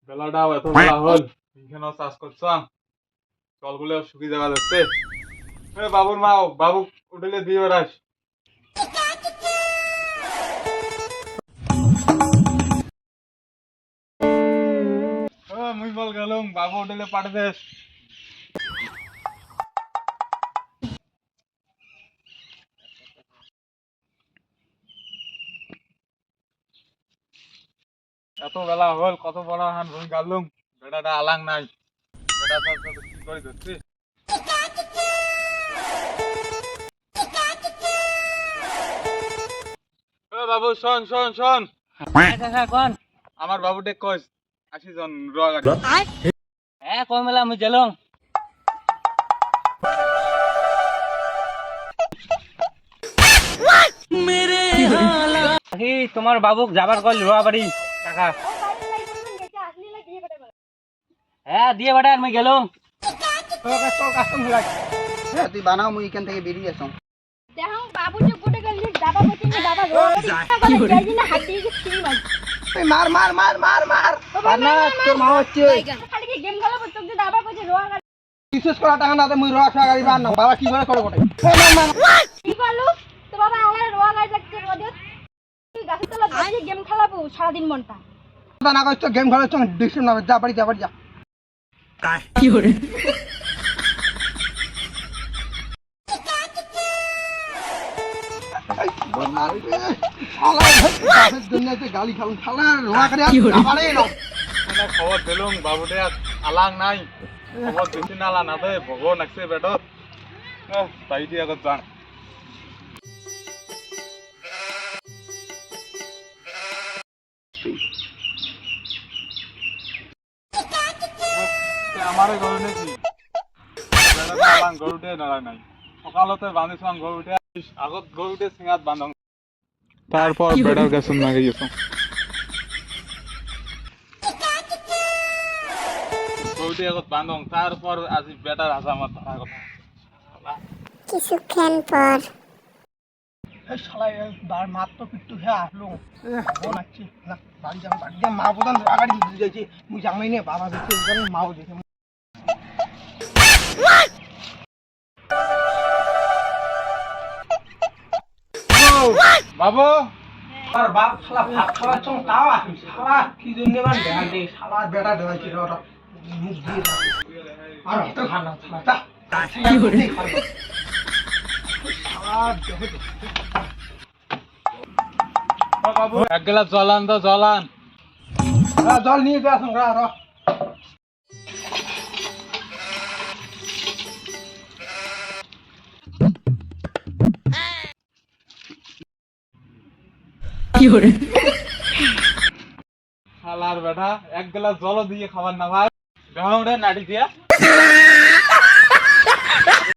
বেলাটাও এত বেলা হল, এখানেও চাষ করছাম, জলগুলো শুকিয়ে যাওয়া যাচ্ছে। বাবুর মা, বাবু উঠলে দিয়ে বেড়াস। মুই বল গেলুম, বাবু উঠলে পাঠে দেশ। এত বেলা হল, কত বড় হান ভুই গালুম, বেটাটা আলাং নাই। বেটাটা কি করে ধরছি। বাবু শোন শোন শোন, কোন আমার বাবুটে কইস 80 জন রোয়া গাড়ি। হ্যাঁ কোন মেলা মুই গেলং কি তোমার বাবুক যাবার কল রোয়া বাড়ি কাকা। হ্যাঁ দিয়ে বেটা মুই গেলং। তুই বানাও, মুই এখান থেকে বেরিয়ে আসো। দেখো বাবু যে কোটে গেলি দাদা বলছে যে দাদা রোজ যাই না হাঁটি কি ছিড়ি মার মার মার মার মার মার না, তোর মা হচ্ছে খালি কি গেম খেলা করতে যে দাদা কইছে রোয়া গাড়ি বিশেষ করে টাকা না, মুই রস গাড়ি বান না। বাবা কি করে করে কোটে কি করলু তো বাবা আমার রোয়া গাড়ি লাগছে রোদে তুই গাছের তলা বসে গেম খেলাবো সারা দিন মনটা না কইছ তো গেম খেলার সময় ডিস্টার্ব না, যা বাড়ি যা বাড়ি যা। কি করে দুনিয়াতে গালি খালুন খালা রোয়া গাড়ি আবারে নাও। খবর দিলুম বাবুটে আলাং নাই, খবর দিছি না আলা না দে ভগো নাকছে বেটত। তাই দিয়ে আগত যান। আমারে গরু নাকি বেটাটা আলাং গরুটে নড়াই নাই। সকালতে বাঁধিছিলাম গরুটে, আগত গরুটে সিঙাত বাঁধং, তারপর বেটার কাছে না গিয়েছ। গরুটি আগত বাঁধং, তারপর আজি বেটার হাসামাত ধরা কথা। কিছুক্ষণ পর এই শালা বার মাত্র পিট্টু খেয়ে আসলো। ফোন আসছে না, বাড়ি যাবো বাড়ি যা। মা প্রধান রোয়া গাড়ি দিতে যাইছে, মুই জামাই নিয়ে বাবা দেখছে, এখানে মাও দেখে। বাবু আর বাপ শালা ভাত খাওয়ার চং তাও আসিস শালা কি জন্য মান দেখা দে শালা বেটা দেওয়াইছে ওটা মুখ দিয়ে দাও। আর হতে খানা শালা তা কি করে শালা দেখে বাবু এক গ্লাস জলান তো জলান। জল নিয়ে যা আসুন রা রা। কি করে শালার বেটা এক গ্লাস জল দিয়ে খাবার না ভাই, নাটি দিয়া